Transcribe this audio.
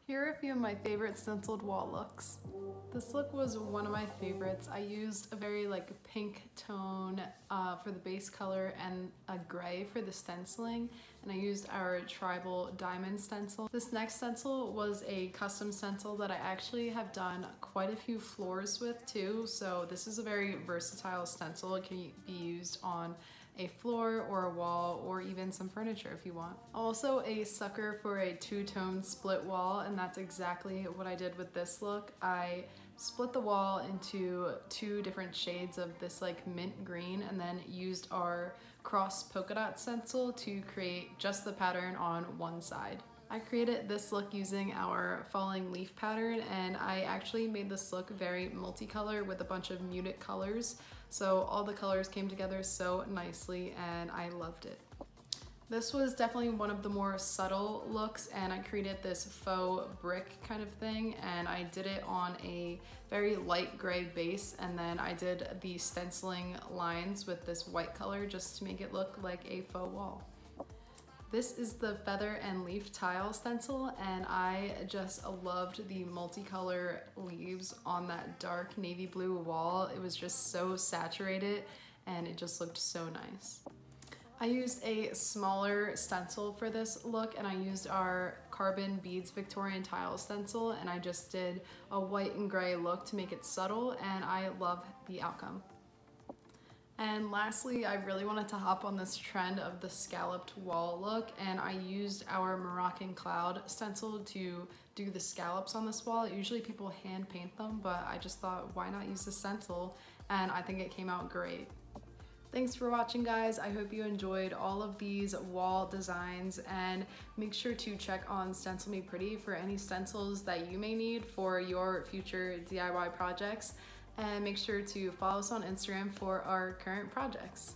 Here are a few of my favorite stenciled wall looks. This look was one of my favorites. I used a very pink tone for the base color and a gray for the stenciling, and I used our tribal diamond stencil. This next stencil was a custom stencil that I actually have done quite a few floors with too, so this is a very versatile stencil. It can be used on a floor or a wall or even some furniture if you want. Also a sucker for a two-tone split wall, and that's exactly what I did with this look. I split the wall into two different shades of this mint green and then used our cross polka dot stencil to create just the pattern on one side. I created this look using our falling leaf pattern, and I actually made this look very multicolor with a bunch of muted colors. So all the colors came together so nicely and I loved it. This was definitely one of the more subtle looks, and I created this faux brick kind of thing, and I did it on a very light gray base, and then I did the stenciling lines with this white color just to make it look like a faux wall. This is the feather and leaf tile stencil, and I just loved the multicolor leaves on that dark navy blue wall. It was just so saturated and it just looked so nice. I used a smaller stencil for this look, and I used our Carbon Beads Victorian Tile stencil, and I just did a white and gray look to make it subtle, and I love the outcome. And lastly, I really wanted to hop on this trend of the scalloped wall look, and I used our Moroccan Cloud stencil to do the scallops on this wall. Usually people hand paint them, but I just thought, why not use the stencil? And I think it came out great. Thanks for watching, guys. I hope you enjoyed all of these wall designs, and make sure to check on Stencil Me Pretty for any stencils that you may need for your future DIY projects. And make sure to follow us on Instagram for our current projects.